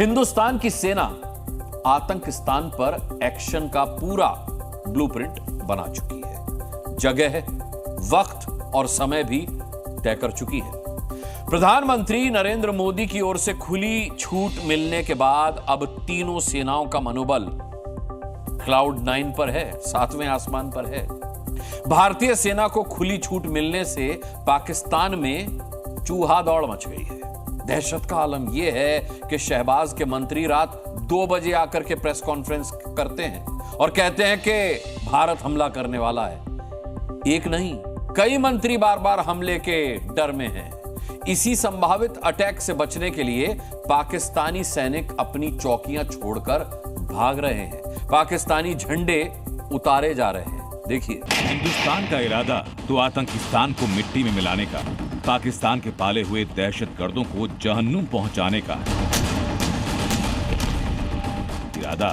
हिंदुस्तान की सेना आतंकिस्तान पर एक्शन का पूरा ब्लूप्रिंट बना चुकी है। जगह, वक्त और समय भी तय कर चुकी है। प्रधानमंत्री नरेंद्र मोदी की ओर से खुली छूट मिलने के बाद अब तीनों सेनाओं का मनोबल क्लाउड 9 पर है, 7वें आसमान पर है। भारतीय सेना को खुली छूट मिलने से पाकिस्तान में चूहा दौड़ मच गई है। दहशत का आलम यह है कि शहबाज के मंत्री रात 2 बजे आकर के प्रेस कॉन्फ्रेंस करते हैं और कहते हैं कि भारत हमला करने वाला है। एक नहीं, कई मंत्री बार बार हमले के डर में हैं। इसी संभावित अटैक से बचने के लिए पाकिस्तानी सैनिक अपनी चौकियां छोड़कर भाग रहे हैं। पाकिस्तानी झंडे उतारे जा रहे हैं। देखिए, हिंदुस्तान का इरादा तो आतंकिस्तान को मिट्टी में मिलाने का, पाकिस्तान के पाले हुए दहशतगर्दों को जहन्नुम पहुंचाने का है। इरादा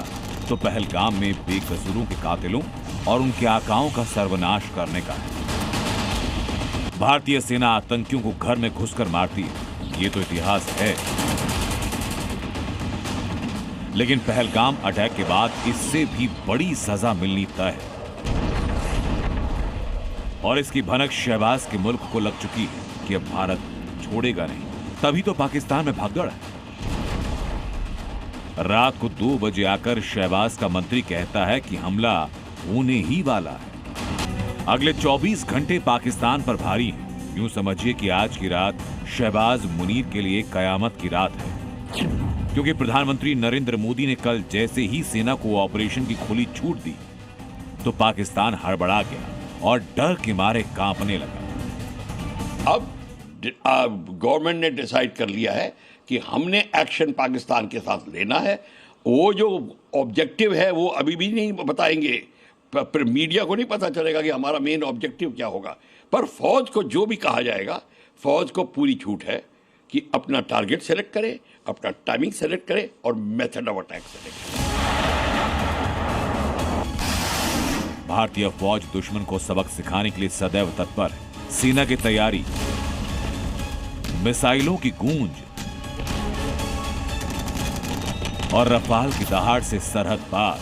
तो पहलगाम में बेकसूरों के कातिलों और उनके आकाओं का सर्वनाश करने का है। भारतीय सेना आतंकियों को घर में घुसकर मारती है, ये तो इतिहास है। लेकिन पहलगाम अटैक के बाद इससे भी बड़ी सजा मिलनी तय है और इसकी भनक शहबाज के मुल्क को लग चुकी है कि अब भारत छोड़ेगा नहीं। तभी तो पाकिस्तान में भागदौड़ है। रात को 2 बजे आकर शहबाज का मंत्री कहता है कि हमला होने ही वाला है। अगले 24 घंटे पाकिस्तान पर भारी हैं। यूं समझिए कि आज की रात शहबाज मुनीर के लिए कयामत की रात है, क्योंकि प्रधानमंत्री नरेंद्र मोदी ने कल जैसे ही सेना को ऑपरेशन की खुली छूट दी तो पाकिस्तान हड़बड़ा गया और डर के मारे कांपने लगा। अब गवर्नमेंट ने डिसाइड कर लिया है कि हमने एक्शन पाकिस्तान के साथ लेना है। वो जो ऑब्जेक्टिव है वो अभी भी नहीं बताएंगे, पर मीडिया को नहीं पता चलेगा कि हमारा मेन ऑब्जेक्टिव क्या होगा। पर फौज को जो भी कहा जाएगा, फौज को पूरी छूट है कि अपना टारगेट सेलेक्ट करे, अपना टाइमिंग सेलेक्ट करे और मेथड ऑफ अटैक सेलेक्ट करे। भारतीय फौज दुश्मन को सबक सिखाने के लिए सदैव तत्पर है। सेना की तैयारी, मिसाइलों की गूंज और रफाल की दहाड़ से सरहद पार।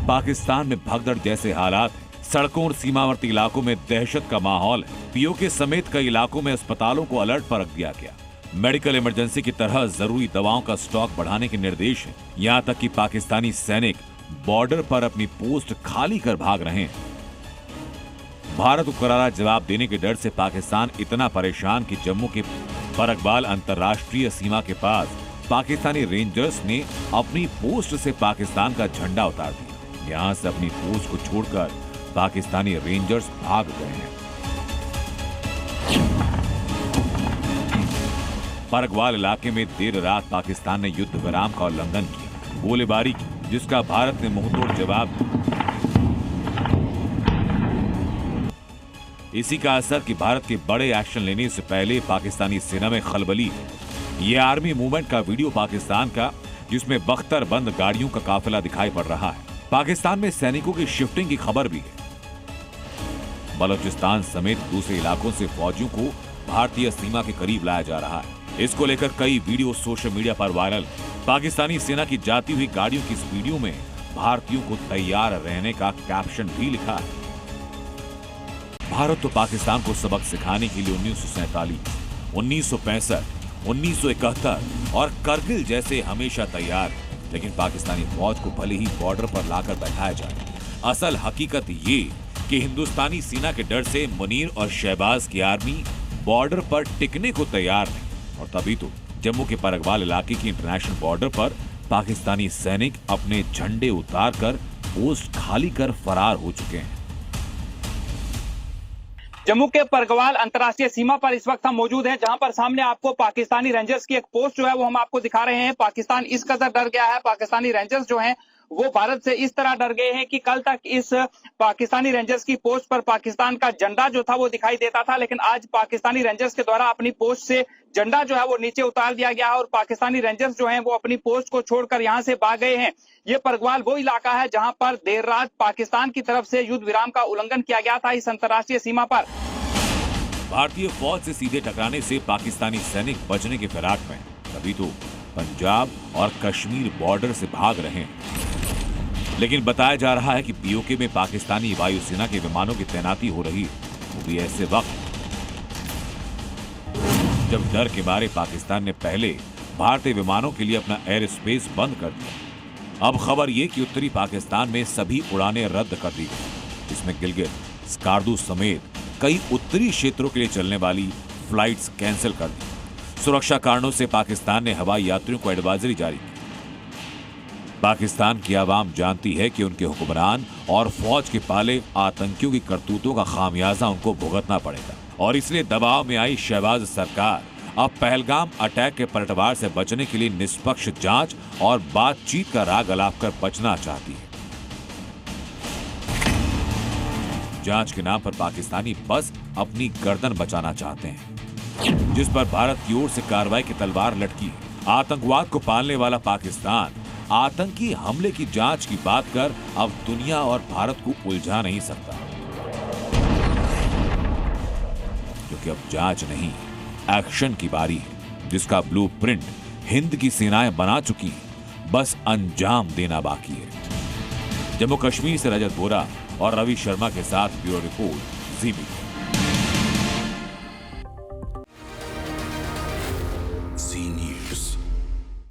पाकिस्तान में भगदड़ जैसे हालात हैं। सड़कों और सीमावर्ती इलाकों में दहशत का माहौल है। पीओके समेत कई इलाकों में अस्पतालों को अलर्ट पर रख दिया गया। मेडिकल इमरजेंसी की तरह जरूरी दवाओं का स्टॉक बढ़ाने के निर्देश हैं। यहां तक कि पाकिस्तानी सैनिक बॉर्डर पर अपनी पोस्ट खाली कर भाग रहे हैं। भारत को करारा जवाब देने के डर से पाकिस्तान इतना परेशान कि जम्मू के परकबाल अंतर्राष्ट्रीय सीमा के पास पाकिस्तानी रेंजर्स ने अपनी पोस्ट से पाकिस्तान का झंडा उतार दिया। यहां से अपनी पोस्ट को छोड़कर पाकिस्तानी रेंजर्स भाग गए हैं। परकबाल इलाके में देर रात पाकिस्तान ने युद्ध विराम का उल्लंघन किया, गोलीबारी की, जिसका भारत ने मुंहतोड़ जवाब दिया। इसी का असर कि भारत के बड़े एक्शन लेने से पहले पाकिस्तानी सेना में खलबली है। यह आर्मी मूवमेंट का वीडियो पाकिस्तान का, जिसमें बख्तर बंद गाड़ियों का काफिला दिखाई पड़ रहा है। पाकिस्तान में सैनिकों की शिफ्टिंग की खबर भी है। बलूचिस्तान समेत दूसरे इलाकों से फौजियों को भारतीय सीमा के करीब लाया जा रहा है। इसको लेकर कई वीडियो सोशल मीडिया पर वायरल। पाकिस्तानी सेना की जाती हुई गाड़ियों की इस वीडियो में भारतीयों को तैयार रहने का कैप्शन भी लिखा है। भारत तो पाकिस्तान को सबक सिखाने के लिए 1947, 1965, 1971 और करगिल जैसे हमेशा तैयार है। लेकिन पाकिस्तानी फौज को भले ही बॉर्डर पर लाकर बैठाया जाए, असल हकीकत ये कि हिंदुस्तानी सेना के डर से मुनीर और शहबाज की आर्मी बॉर्डर पर टिकने को तैयार नहीं। और तभी तो जम्मू के परकबाल इलाके की इंटरनेशनल बॉर्डर पर पाकिस्तानी सैनिक अपने झंडे उतारकर पोस्ट खाली कर फरार हो चुके हैं। जम्मू के परकवाल अंतर्राष्ट्रीय सीमा पर इस वक्त हम मौजूद हैं, जहां पर सामने आपको पाकिस्तानी रेंजर्स की एक पोस्ट जो है वो हम आपको दिखा रहे हैं। पाकिस्तान इस कदर डर गया है, पाकिस्तानी रेंजर्स जो हैं वो भारत से इस तरह डर गए हैं कि कल तक इस पाकिस्तानी रेंजर्स की पोस्ट पर पाकिस्तान का झंडा जो था वो दिखाई देता था, लेकिन आज पाकिस्तानी रेंजर्स के द्वारा अपनी पोस्ट से झंडा जो है वो नीचे उतार दिया गया है और पाकिस्तानी रेंजर्स जो हैं वो अपनी पोस्ट को छोड़कर यहां से भाग गए हैं। ये परकवाल वो इलाका है जहां पर देर रात पाकिस्तान की तरफ से युद्ध विराम का उल्लंघन किया गया था इस अंतर्राष्ट्रीय सीमा पर। भारतीय फौज से सीधे टकराने से पाकिस्तानी सैनिक बचने की फिराक में। तभी तो पंजाब और कश्मीर बॉर्डर से भाग रहे हैं। लेकिन बताया जा रहा है कि पीओके में पाकिस्तानी वायुसेना के विमानों की तैनाती हो रही है, वो भी ऐसे वक्त जब डर के मारे पाकिस्तान ने पहले भारतीय विमानों के लिए अपना एयर स्पेस बंद कर दिया। अब खबर यह कि उत्तरी पाकिस्तान में सभी उड़ानें रद्द कर दी गई। इसमें गिलगित, स्कार्दू समेत कई उत्तरी क्षेत्रों के लिए चलने वाली फ्लाइट्स कैंसिल कर दी। सुरक्षा कारणों से पाकिस्तान ने हवाई यात्रियों को एडवाइजरी जारी की। पाकिस्तान की आवाम जानती है कि उनके हुक्मरान और फौज के पाले आतंकियों की करतूतों का खामियाजा उनको भुगतना पड़ेगा, और इसलिए दबाव में आई शहबाज सरकार अब पहलगाम अटैक के पलटवार से बचने के लिए निष्पक्ष जांच और बातचीत का राग अलाप कर बचना चाहती है। जांच के नाम पर पाकिस्तानी बस अपनी गर्दन बचाना चाहते हैं, जिस पर भारत की ओर से कार्रवाई की तलवार लटकी है। आतंकवाद को पालने वाला पाकिस्तान आतंकी हमले की जांच की बात कर अब दुनिया और भारत को उलझा नहीं सकता, क्योंकि अब जांच नहीं, एक्शन की बारी है, जिसका ब्लूप्रिंट हिंद की सेनाएं बना चुकी हैं, बस अंजाम देना बाकी है। जम्मू कश्मीर से रजत बोरा और रवि शर्मा के साथ ब्यूरो रिपोर्ट, ज़ी मीडिया।